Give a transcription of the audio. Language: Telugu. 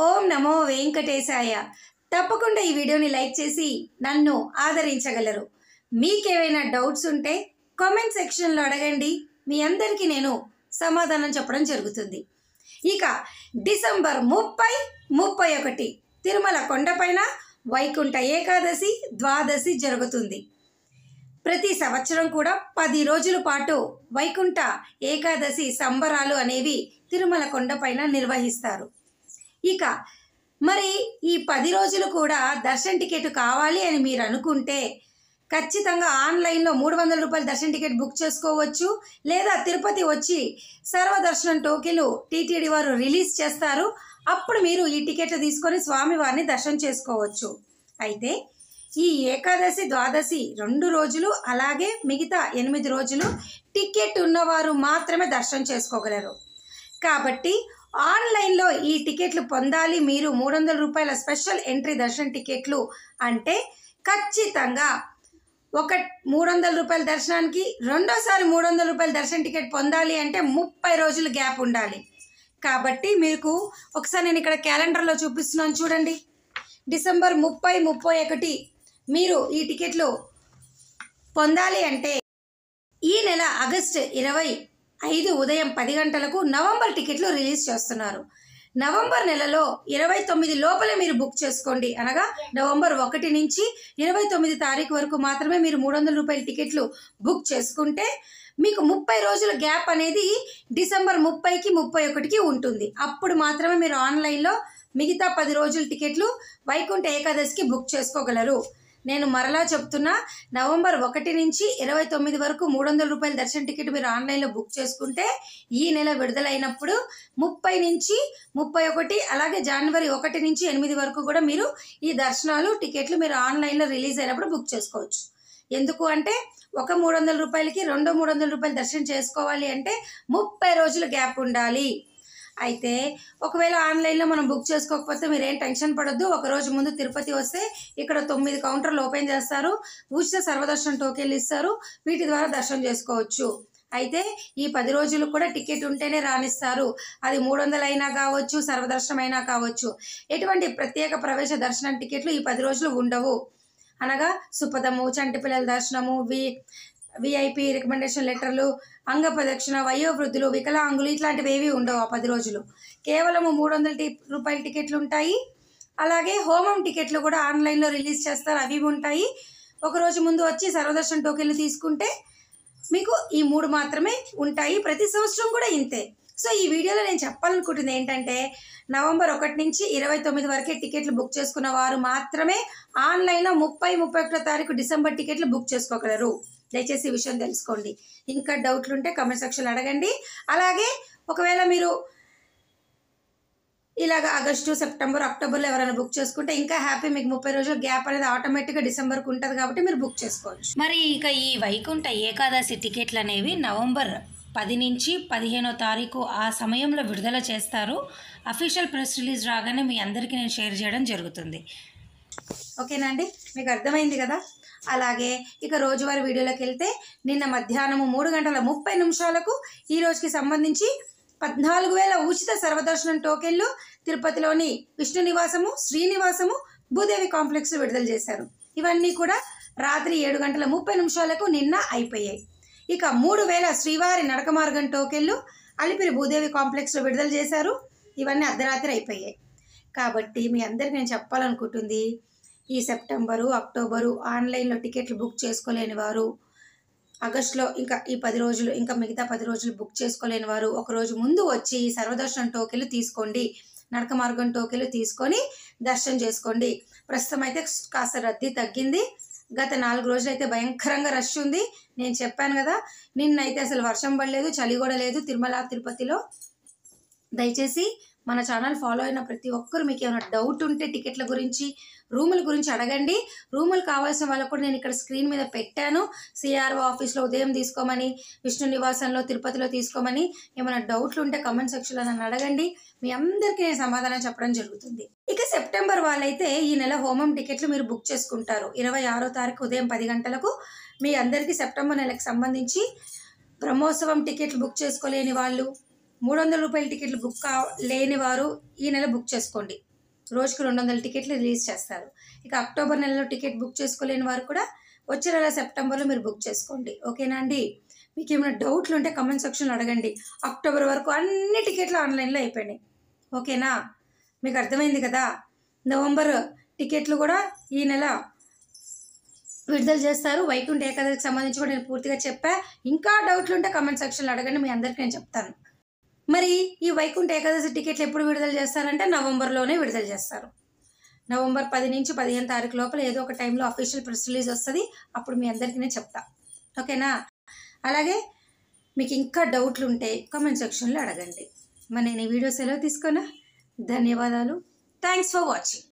ఓం నమో వెంకటేశాయ. తప్పకుండా ఈ వీడియోని లైక్ చేసి నన్ను ఆదరించగలరు. మీకేమైనా డౌట్స్ ఉంటే కామెంట్ సెక్షన్లో అడగండి. మీ అందరికీ నేను సమాధానం చెప్పడం జరుగుతుంది. ఇక డిసెంబర్ 30, 31 తిరుమల కొండపైన వైకుంఠ ఏకాదశి, ద్వాదశి జరుగుతుంది. ప్రతి సంవత్సరం కూడా 10 రోజుల పాటు వైకుంఠ ఏకాదశి సంబరాలు అనేవి తిరుమల కొండపైన నిర్వహిస్తారు. ఇక మరి ఈ 10 రోజులు కూడా దర్శన టికెట్ కావాలి అని మీరు అనుకుంటే ఖచ్చితంగా ఆన్లైన్లో 300 రూపాయల దర్శన టికెట్ బుక్ చేసుకోవచ్చు. లేదా తిరుపతి వచ్చి సర్వదర్శనం టోకెన్లు టీటీడీ వారు రిలీజ్ చేస్తారు. అప్పుడు మీరు ఈ టికెట్లు తీసుకొని స్వామివారిని దర్శనం చేసుకోవచ్చు. అయితే ఈ ఏకాదశి, ద్వాదశి 2 రోజులు అలాగే మిగతా 8 రోజులు టికెట్ ఉన్నవారు మాత్రమే దర్శనం చేసుకోగలరు. కాబట్టి ఆన్లైన్లో ఈ టికెట్లు పొందాలి మీరు 300 రూపాయల స్పెషల్ ఎంట్రీ దర్శన టికెట్లు అంటే ఖచ్చితంగా 300 రూపాయల దర్శనానికి రెండోసారి 300 రూపాయల దర్శన టికెట్ పొందాలి అంటే 30 రోజులు గ్యాప్ ఉండాలి. కాబట్టి మీకు ఒకసారి నేను ఇక్కడ క్యాలెండర్లో చూపిస్తున్నాను చూడండి. డిసెంబర్ 30, 31 మీరు ఈ టికెట్లు పొందాలి అంటే ఈ నెల ఆగస్టు 25 ఉదయం 10 గంటలకు నవంబర్ టికెట్లు రిలీజ్ చేస్తున్నారు. నవంబర్ నెలలో 29 లోపలే మీరు బుక్ చేసుకోండి. అనగా నవంబర్ 1 నుంచి 29 తారీఖు వరకు మాత్రమే మీరు 300 రూపాయల టికెట్లు బుక్ చేసుకుంటే మీకు 30 రోజుల గ్యాప్ అనేది డిసెంబర్ 30కి, 31కి ఉంటుంది. అప్పుడు మాత్రమే మీరు ఆన్లైన్లో మిగతా 10 రోజుల టికెట్లు వైకుంఠ ఏకాదశికి బుక్ చేసుకోగలరు. నేను మరలా చెప్తున్నా, నవంబర్ 1 నుంచి 29 వరకు 300 రూపాయల దర్శన టికెట్ మీరు ఆన్లైన్లో బుక్ చేసుకుంటే ఈ నెల విడుదలైనప్పుడు 30 నుంచి 31 అలాగే జనవరి 1 నుంచి 8 వరకు కూడా మీరు ఈ దర్శనాలు టికెట్లు మీరు ఆన్లైన్లో రిలీజ్ అయినప్పుడు బుక్ చేసుకోవచ్చు. ఎందుకు అంటే ఒక 300 రూపాయలకి 300 రూపాయలు దర్శనం చేసుకోవాలి అంటే 30 రోజులు గ్యాప్ ఉండాలి. అయితే ఒకవేళ ఆన్లైన్లో మనం బుక్ చేసుకోకపోతే మీరేం టెన్షన్ పడొద్దు. ఒకరోజు ముందు తిరుపతి వస్తే ఇక్కడ 9 కౌంటర్లు ఓపెన్ చేస్తారు. ఉచిత సర్వదర్శనం టోకెన్లు ఇస్తారు. వీటి ద్వారా దర్శనం చేసుకోవచ్చు. అయితే ఈ 10 రోజులు కూడా టికెట్ ఉంటేనే రానిస్తారు. అది 300 అయినా కావచ్చు, సర్వదర్శనం అయినా కావచ్చు. ఎటువంటి ప్రత్యేక ప్రవేశ దర్శనం టికెట్లు ఈ 10 రోజులు ఉండవు. అనగా సుపదము, చంటి పిల్లల దర్శనము, విఐపి రికమెండేషన్ లెటర్లు, అంగ ప్రదక్షిణ, వయోవృద్ధులు, వికలాంగులు ఇట్లాంటివి ఏవి ఉండవు ఆ 10 రోజులు. కేవలము 300 రూపాయల టికెట్లు ఉంటాయి. అలాగే హోమం టికెట్లు కూడా ఆన్లైన్లో రిలీజ్ చేస్తారు, అవి ఉంటాయి. ఒకరోజు ముందు వచ్చి సర్వదర్శన టోకెన్లు తీసుకుంటే మీకు ఈ 3 మాత్రమే ఉంటాయి. ప్రతి సంవత్సరం కూడా ఇంతే. సో ఈ వీడియోలో నేను చెప్పాలనుకుంటుంది ఏంటంటే నవంబర్ 1 నుంచి 29 వరకే టికెట్లు బుక్ చేసుకున్న వారు మాత్రమే ఆన్లైన్లో 30, 31 తారీఖు డిసెంబర్ టికెట్లు బుక్ చేసుకోగలరు. దయచేసి ఈ విషయం తెలుసుకోండి. ఇంకా డౌట్లు ఉంటే కామెంట్ సెక్షన్లో అడగండి. అలాగే ఒకవేళ మీరు ఇలాగ ఆగస్టు, సెప్టెంబర్, అక్టోబర్లో ఎవరైనా బుక్ చేసుకుంటే ఇంకా హ్యాపీ. మీకు 30 రోజుల గ్యాప్ అనేది ఆటోమేటిక్గా డిసెంబర్కి ఉంటుంది కాబట్టి మీరు బుక్ చేసుకోవచ్చు. మరి ఇక ఈ వైకుంఠ ఏకాదశి టికెట్లు అనేవి నవంబర్ 10 నుంచి 15వ తారీఖు ఆ సమయంలో విడుదల చేస్తారు. అఫీషియల్ ప్రెస్ రిలీజ్ రాగానే మీ అందరికీ నేను షేర్ చేయడం జరుగుతుంది. ఓకేనా అండి, మీకు అర్థమైంది కదా. అలాగే ఇక రోజువారీ వీడియోలోకి వెళ్తే నిన్న మధ్యాహ్నం 3 గంటల 30 నిమిషాలకు ఈ రోజుకి సంబంధించి 14,000 ఉచిత సర్వదర్శనం టోకెన్లు తిరుపతిలోని విష్ణు నివాసము, శ్రీనివాసము, భూదేవి కాంప్లెక్స్ విడుదల చేశారు. ఇవన్నీ కూడా రాత్రి 7 గంటల 30 నిమిషాలకు నిన్న అయిపోయాయి. ఇక 3,000 శ్రీవారి నడక మార్గం టోకెన్లు అలిపిరి భూదేవి కాంప్లెక్స్లో విడుదల చేశారు. ఇవన్నీ అర్ధరాత్రి అయిపోయాయి. కాబట్టి మీ అందరికీ నేను చెప్పాలనుకుంటుంది, ఈ సెప్టెంబరు, అక్టోబరు ఆన్లైన్లో టికెట్లు బుక్ చేసుకోలేని వారు, ఆగస్టులో ఇంకా ఈ 10 రోజులు ఇంకా మిగతా 10 రోజులు బుక్ చేసుకోలేని వారు ఒకరోజు ముందు వచ్చి సర్వదర్శనం టోకెన్లు తీసుకోండి. నడక మార్గం టోకెన్లు తీసుకొని దర్శనం చేసుకోండి. ప్రస్తుతం అయితే కాస్త రద్దీ తగ్గింది. గత 4 రోజులు అయితే భయంకరంగా రష్ ఉంది. నేను చెప్పాను కదా, నిన్నైతే అసలు వర్షం పడలేదు, చలి కూడా లేదు తిరుమల తిరుపతిలో. దయచేసి మన ఛానల్ ఫాలో అయిన ప్రతి ఒక్కరు మీకు ఏమైనా డౌట్ ఉంటే టికెట్ల గురించి, రూముల గురించి అడగండి. రూములు కావాల్సిన వాళ్ళకు కూడా నేను ఇక్కడ స్క్రీన్ మీద పెట్టాను. సిఆర్ఓ ఆఫీస్లో ఉదయం తీసుకోమని, విష్ణు నివాసంలో తిరుపతిలో తీసుకోమని. ఏమైనా డౌట్లు ఉంటే కామెంట్ సెక్షన్లో నన్ను అడగండి. మీ అందరికీ నేను సమాధానం చెప్పడం జరుగుతుంది. ఇక సెప్టెంబర్ వాళ్ళైతే ఈ నెల హోమం టికెట్లు మీరు బుక్ చేసుకుంటారు. 26వ తారీఖు ఉదయం 10 గంటలకు మీ అందరికీ సెప్టెంబర్ నెలకు సంబంధించి బ్రహ్మోత్సవం టికెట్లు బుక్ చేసుకోలేని వాళ్ళు, 300 రూపాయల టికెట్లు బుక్ లేని వారు ఈ నెల బుక్ చేసుకోండి. రోజుకు 200 టికెట్లు రిలీజ్ చేస్తారు. ఇక అక్టోబర్ నెలలో టికెట్ బుక్ చేసుకోలేని వారు కూడా వచ్చే నెల సెప్టెంబర్లో మీరు బుక్ చేసుకోండి. ఓకేనా అండి? మీకు ఏమైనా డౌట్లు ఉంటే కమెంట్ సెక్షన్లో అడగండి. అక్టోబర్ వరకు అన్ని టికెట్లు ఆన్లైన్లో అయిపోయినాయి. ఓకేనా? మీకు అర్థమైంది కదా? నవంబర్ టికెట్లు కూడా ఈ నెల విడుదల చేస్తారు. వైకుంఠ ఏకాదశికి సంబంధించి కూడా నేను పూర్తిగా చెప్పా. ఇంకా డౌట్లు ఉంటే కమెంట్ సెక్షన్లో అడగండి, మీ అందరికీ నేను చెప్తాను. మరి ఈ వైకుంఠ ఏకాదశి టికెట్లు ఎప్పుడు విడుదల చేస్తారంటే నవంబర్లోనే విడుదల చేస్తారు. నవంబర్ 10 నుంచి 15 తారీఖు లోపల ఏదో ఒక టైంలో అఫీషియల్ ప్రెస్ రిలీజ్ వస్తుంది. అప్పుడు మీ అందరికీ నేను చెప్తా. ఓకేనా? అలాగే మీకు ఇంకా డౌట్లు ఉంటే కామెంట్ సెక్షన్లో అడగండి. మరి నేను ఈ వీడియో సెలవు తీసుకోనా? ధన్యవాదాలు. Thanks for watching.